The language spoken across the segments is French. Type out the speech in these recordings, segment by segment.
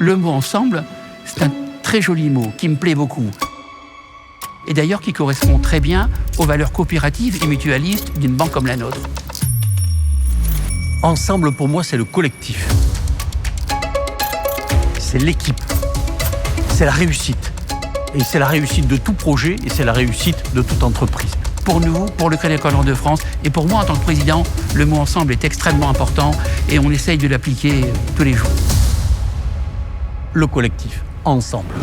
Le mot ensemble, c'est un très joli mot qui me plaît beaucoup. Et d'ailleurs qui correspond très bien aux valeurs coopératives et mutualistes d'une banque comme la nôtre. Ensemble, pour moi, c'est le collectif. C'est l'équipe. C'est la réussite. Et c'est la réussite de tout projet et c'est la réussite de toute entreprise. Pour nous, pour le Crédit Agricole de France et pour moi en tant que président, le mot ensemble est extrêmement important et on essaye de l'appliquer tous les jours. Le collectif, ensemble.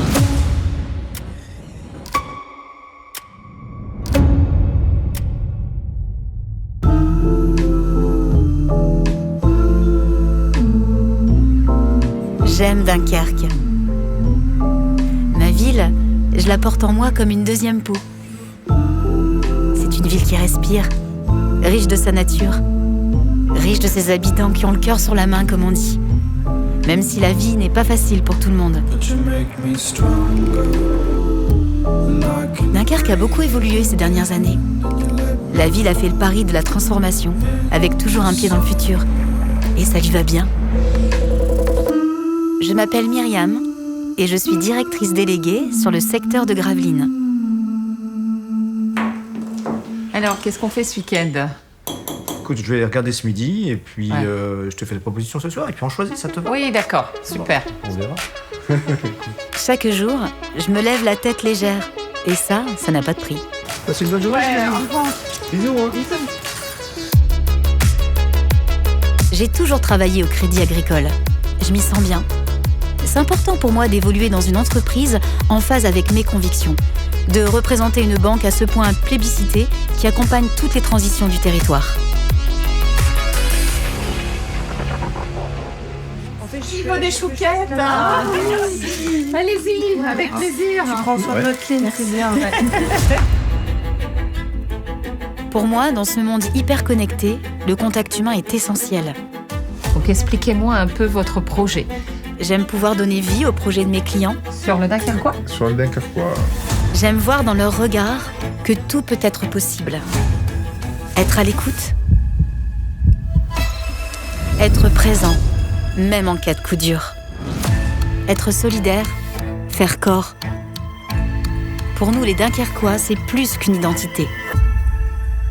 J'aime Dunkerque. Ma ville, je la porte en moi comme une deuxième peau. C'est une ville qui respire, riche de sa nature, riche de ses habitants qui ont le cœur sur la main, comme on dit. Même si la vie n'est pas facile pour tout le monde. Dunkerque a beaucoup évolué ces dernières années. La ville a fait le pari de la transformation, avec toujours un pied dans le futur. Et ça lui va bien. Je m'appelle Myriam et je suis directrice déléguée sur le secteur de Gravelines. Alors, qu'est-ce qu'on fait ce week-end ? Écoute, je vais regarder ce midi et puis je te fais la proposition ce soir et puis on choisit, ça te va ? Oui, d'accord, super. On verra. Chaque jour, je me lève la tête légère. Et ça n'a pas de prix. Passe une bonne journée. Bisous. J'ai toujours travaillé au Crédit Agricole. Je m'y sens bien. C'est important pour moi d'évoluer dans une entreprise en phase avec mes convictions, de représenter une banque à ce point plébiscitée qui accompagne toutes les transitions du territoire. Il faut des chouquettes. Allez-y, avec plaisir. Tu prends sur notre ligne, c'est bien. Pour moi, dans ce monde hyper connecté, le contact humain est essentiel. Donc expliquez-moi un peu votre projet. J'aime pouvoir donner vie aux projets de mes clients. Sur le Dunkerquois ? Sur le Dunkerquois. J'aime voir dans leur regard que tout peut être possible. Être à l'écoute. Être présent, même en cas de coup dur. Être solidaire, faire corps. Pour nous, les Dunkerquois, c'est plus qu'une identité.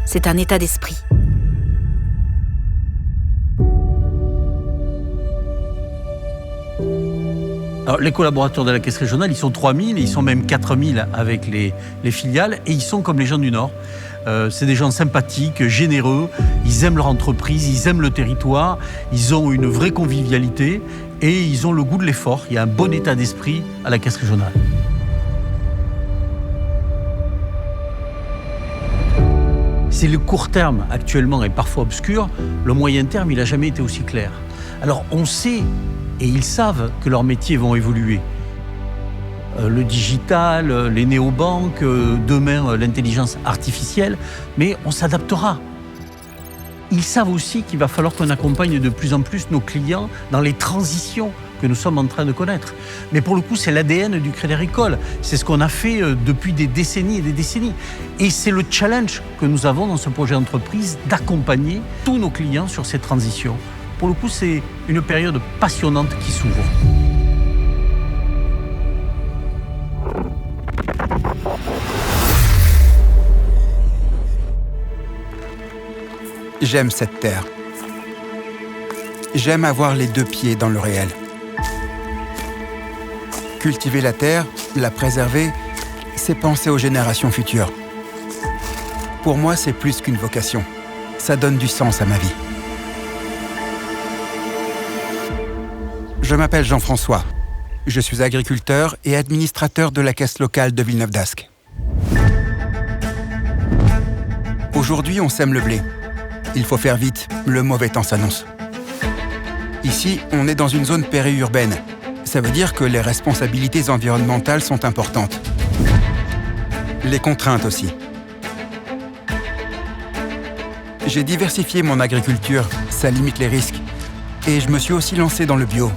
C'est un état d'esprit. Alors, les collaborateurs de la Caisse régionale, ils sont 3000, ils sont même 4000 avec les filiales, et ils sont comme les gens du Nord. C'est des gens sympathiques, généreux, ils aiment leur entreprise, ils aiment le territoire, ils ont une vraie convivialité et ils ont le goût de l'effort. Il y a un bon état d'esprit à la Caisse régionale. C'est le court terme actuellement est parfois obscur, le moyen terme il n'a jamais été aussi clair. Alors on sait et ils savent que leurs métiers vont évoluer. Le digital, les néobanques, demain l'intelligence artificielle, mais on s'adaptera. Ils savent aussi qu'il va falloir qu'on accompagne de plus en plus nos clients dans les transitions que nous sommes en train de connaître. Mais pour le coup, c'est l'ADN du Crédit Agricole. C'est ce qu'on a fait depuis des décennies et des décennies. Et c'est le challenge que nous avons dans ce projet d'entreprise d'accompagner tous nos clients sur ces transitions. Pour le coup, c'est une période passionnante qui s'ouvre. J'aime cette terre. J'aime avoir les deux pieds dans le réel. Cultiver la terre, la préserver, c'est penser aux générations futures. Pour moi, c'est plus qu'une vocation. Ça donne du sens à ma vie. Je m'appelle Jean-François. Je suis agriculteur et administrateur de la caisse locale de Villeneuve-d'Ascq. Aujourd'hui, on sème le blé. Il faut faire vite, le mauvais temps s'annonce. Ici, on est dans une zone périurbaine. Ça veut dire que les responsabilités environnementales sont importantes. Les contraintes aussi. J'ai diversifié mon agriculture, ça limite les risques. Et je me suis aussi lancé dans le bio.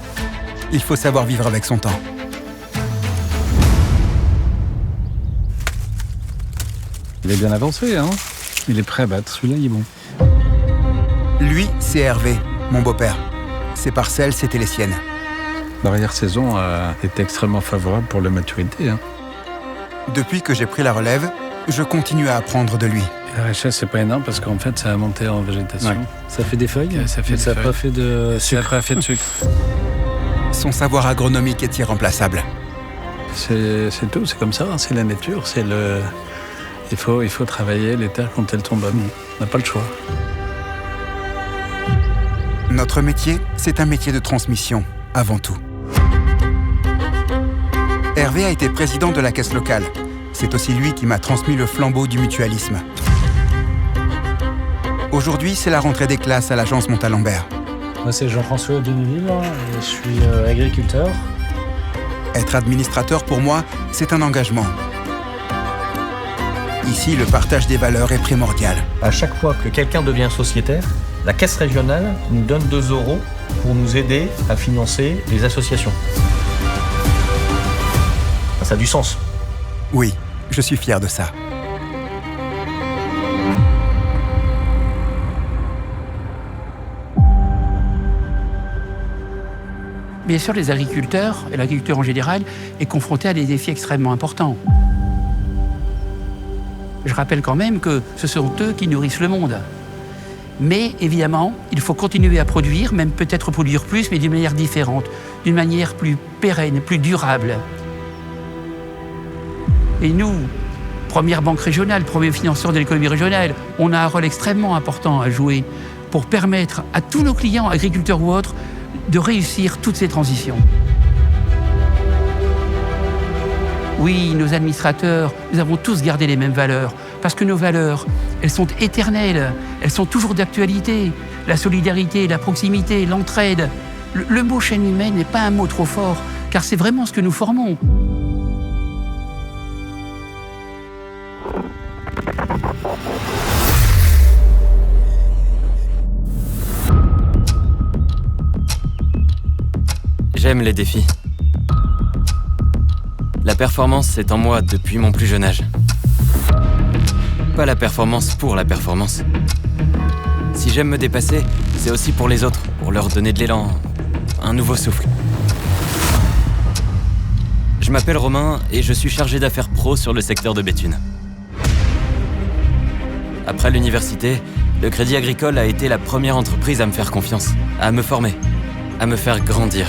Il faut savoir vivre avec son temps. Il est bien avancé, hein ? Il est prêt à battre, celui-là, il est bon. Lui, c'est Hervé, mon beau-père. Ses parcelles, c'était les siennes. L'arrière-saison a été extrêmement favorable pour la maturité. Depuis que j'ai pris la relève, je continue à apprendre de lui. La richesse, c'est pas énorme parce qu'en fait, ça a monté en végétation. Ouais. Ça fait des feuilles. Ça fait Ça n'a pas fait de sucre. Ça a fait de sucre. Son savoir agronomique est irremplaçable. C'est tout, c'est comme ça, c'est la nature, il faut travailler les terres quand elles tombent à nous. On n'a pas le choix. Notre métier, c'est un métier de transmission, avant tout. Hervé a été président de la caisse locale. C'est aussi lui qui m'a transmis le flambeau du mutualisme. Aujourd'hui, c'est la rentrée des classes à l'agence Montalembert. Moi, c'est Jean-François Deneville et je suis agriculteur. Être administrateur, pour moi, c'est un engagement. Ici, le partage des valeurs est primordial. À chaque fois que quelqu'un devient sociétaire, la caisse régionale nous donne 2 € pour nous aider à financer les associations. Ça a du sens. Oui, je suis fier de ça. Bien sûr, les agriculteurs, et l'agriculture en général, est confronté à des défis extrêmement importants. Je rappelle quand même que ce sont eux qui nourrissent le monde. Mais évidemment, il faut continuer à produire, même peut-être produire plus, mais d'une manière différente, d'une manière plus pérenne, plus durable. Et nous, première banque régionale, premier financeur de l'économie régionale, on a un rôle extrêmement important à jouer pour permettre à tous nos clients, agriculteurs ou autres, de réussir toutes ces transitions. Oui, nos administrateurs, nous avons tous gardé les mêmes valeurs, parce que nos valeurs, elles sont éternelles, elles sont toujours d'actualité. La solidarité, la proximité, l'entraide. Le mot chaîne humaine n'est pas un mot trop fort, car c'est vraiment ce que nous formons. J'aime les défis. La performance, c'est en moi depuis mon plus jeune âge. Pas la performance pour la performance. Si j'aime me dépasser, c'est aussi pour les autres, pour leur donner de l'élan, un nouveau souffle. Je m'appelle Romain et je suis chargé d'affaires pro sur le secteur de Béthune. Après l'université, le Crédit Agricole a été la première entreprise à me faire confiance, à me former, à me faire grandir.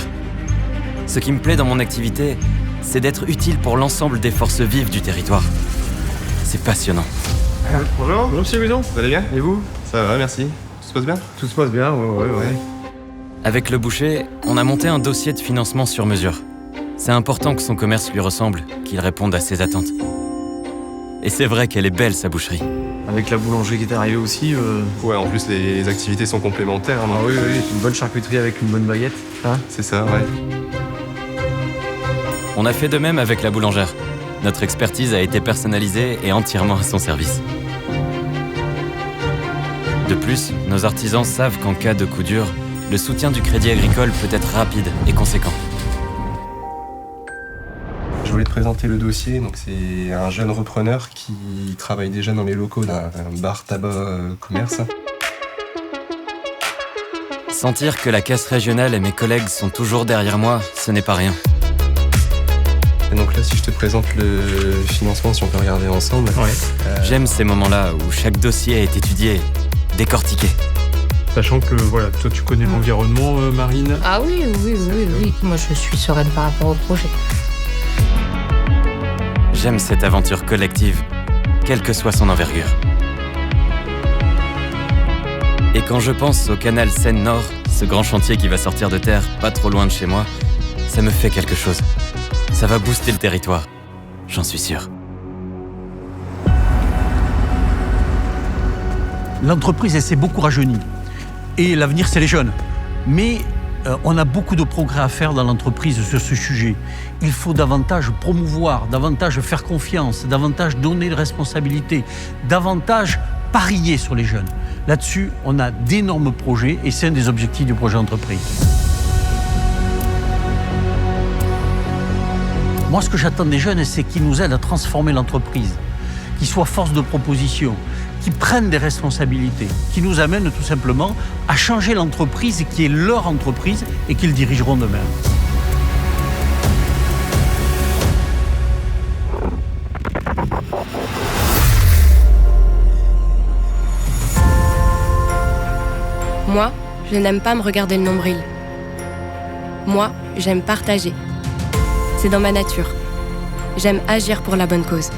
Ce qui me plaît dans mon activité, c'est d'être utile pour l'ensemble des forces vives du territoire. C'est passionnant. Bonjour Monsieur Guizon, vous allez bien? Et vous? Ça va, merci. Tout se passe bien? Tout se passe bien, ouais. Avec Le Boucher, on a monté un dossier de financement sur mesure. C'est important que son commerce lui ressemble, qu'il réponde à ses attentes. Et c'est vrai qu'elle est belle, sa boucherie. Avec la boulangerie qui est arrivée aussi. Ouais, en plus les activités sont complémentaires. Ah oui, une bonne charcuterie avec une bonne baguette. Hein? C'est ça, ouais. On a fait de même avec la boulangère. Notre expertise a été personnalisée et entièrement à son service. De plus, nos artisans savent qu'en cas de coup dur, le soutien du Crédit Agricole peut être rapide et conséquent. Je voulais te présenter le dossier. Donc c'est un jeune repreneur qui travaille déjà dans les locaux d'un bar tabac commerce. Sentir que la caisse régionale et mes collègues sont toujours derrière moi, ce n'est pas rien. Et donc là, si je te présente le financement, si on peut regarder ensemble. Ouais. J'aime ces moments-là où chaque dossier est étudié, décortiqué. Sachant que voilà, toi tu connais l'environnement, Marine. Ah oui. Moi je suis sereine par rapport au projet. J'aime cette aventure collective, quelle que soit son envergure. Et quand je pense au canal Seine-Nord, ce grand chantier qui va sortir de terre pas trop loin de chez moi, ça me fait quelque chose. Ça va booster le territoire, j'en suis sûr. L'entreprise, elle s'est beaucoup rajeunie. Et l'avenir, c'est les jeunes. Mais on a beaucoup de progrès à faire dans l'entreprise sur ce sujet. Il faut davantage promouvoir, davantage faire confiance, davantage donner de responsabilités, davantage parier sur les jeunes. Là-dessus, on a d'énormes projets et c'est un des objectifs du projet entreprise. Moi, ce que j'attends des jeunes, c'est qu'ils nous aident à transformer l'entreprise, qu'ils soient force de proposition, qu'ils prennent des responsabilités, qui nous amènent tout simplement à changer l'entreprise qui est leur entreprise et qu'ils dirigeront demain. Moi, je n'aime pas me regarder le nombril. Moi, j'aime partager. C'est dans ma nature. J'aime agir pour la bonne cause.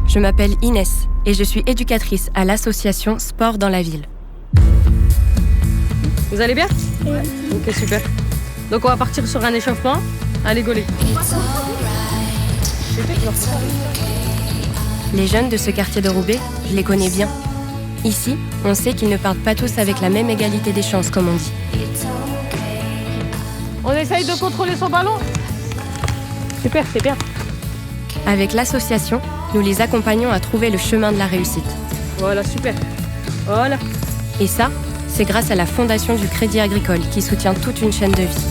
Je m'appelle Inès et je suis éducatrice à l'association Sport dans la ville. Vous allez bien ? Oui. Ok, super. Donc on va partir sur un échauffement. Allez, gauler. Les jeunes de ce quartier de Roubaix, je les connais bien. Ici, on sait qu'ils ne partent pas tous avec la même égalité des chances, comme on dit. On essaye de contrôler son ballon. Super, c'est bien. Avec l'association, nous les accompagnons à trouver le chemin de la réussite. Voilà, super. Voilà. Et ça, c'est grâce à la Fondation du Crédit Agricole qui soutient toute une chaîne de vie.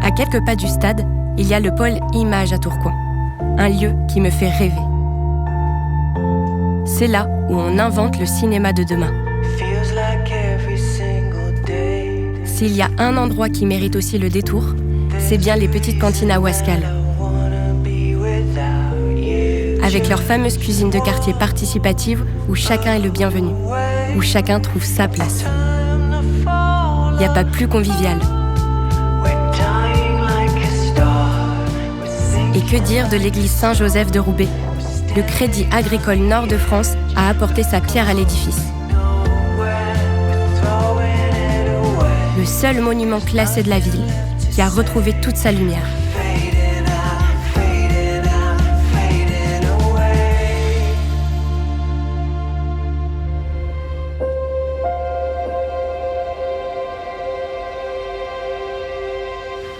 À quelques pas du stade, il y a le pôle Images à Tourcoing, un lieu qui me fait rêver. C'est là où on invente le cinéma de demain. S'il y a un endroit qui mérite aussi le détour, c'est bien les petites cantines à Ouascal. Avec leur fameuse cuisine de quartier participative où chacun est le bienvenu, où chacun trouve sa place. Il n'y a pas plus convivial. Et que dire de l'église Saint-Joseph de Roubaix ? Le Crédit Agricole Nord de France a apporté sa pierre à l'édifice. Le seul monument classé de la ville qui a retrouvé toute sa lumière.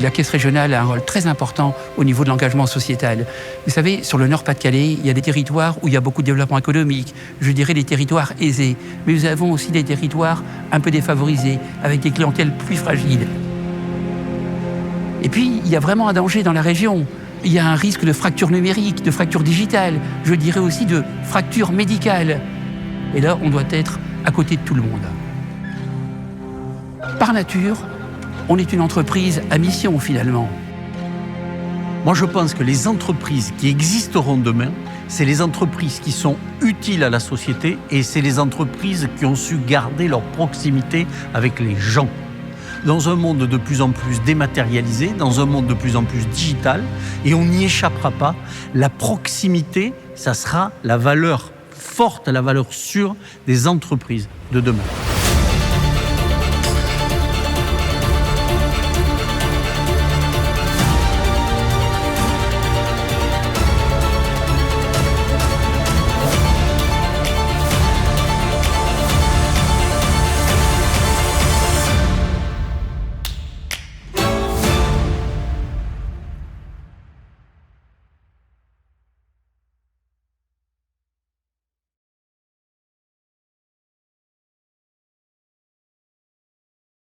La caisse régionale a un rôle très important au niveau de l'engagement sociétal. Vous savez, sur le Nord-Pas-de-Calais, il y a des territoires où il y a beaucoup de développement économique, je dirais des territoires aisés. Mais nous avons aussi des territoires un peu défavorisés, avec des clientèles plus fragiles. Et puis, il y a vraiment un danger dans la région. Il y a un risque de fracture numérique, de fracture digitale, je dirais aussi de fracture médicale. Et là, on doit être à côté de tout le monde. Par nature, on est une entreprise à mission, finalement. Moi, je pense que les entreprises qui existeront demain, c'est les entreprises qui sont utiles à la société et c'est les entreprises qui ont su garder leur proximité avec les gens. Dans un monde de plus en plus dématérialisé, dans un monde de plus en plus digital, et on n'y échappera pas, la proximité, ça sera la valeur forte, la valeur sûre des entreprises de demain.